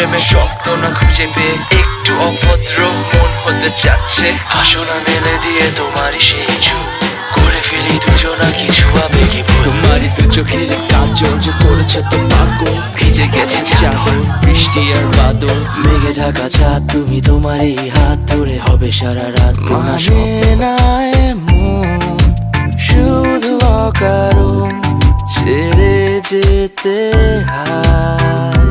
প্রেমের শব্দ না খুঁজে পেয়ে একটু অভদ্র মন হতে চাচ্ছে আসনা মেলে দিয়ে তোমারই সেই চুপ করে ফেলি দুজনা কিছু আবেগী ভুল তোমারই দু চোখের কাজল যে করেছে তো পাগল ভিজে গেছে চাদর বৃষ্টি আর বাদল মেঘে ঢাকা চাঁদ তুমি তোমারই হাত ধরে হবে সারা রাত মানে না এমন শুধু অকারণ ছেড়ে যেতে হয়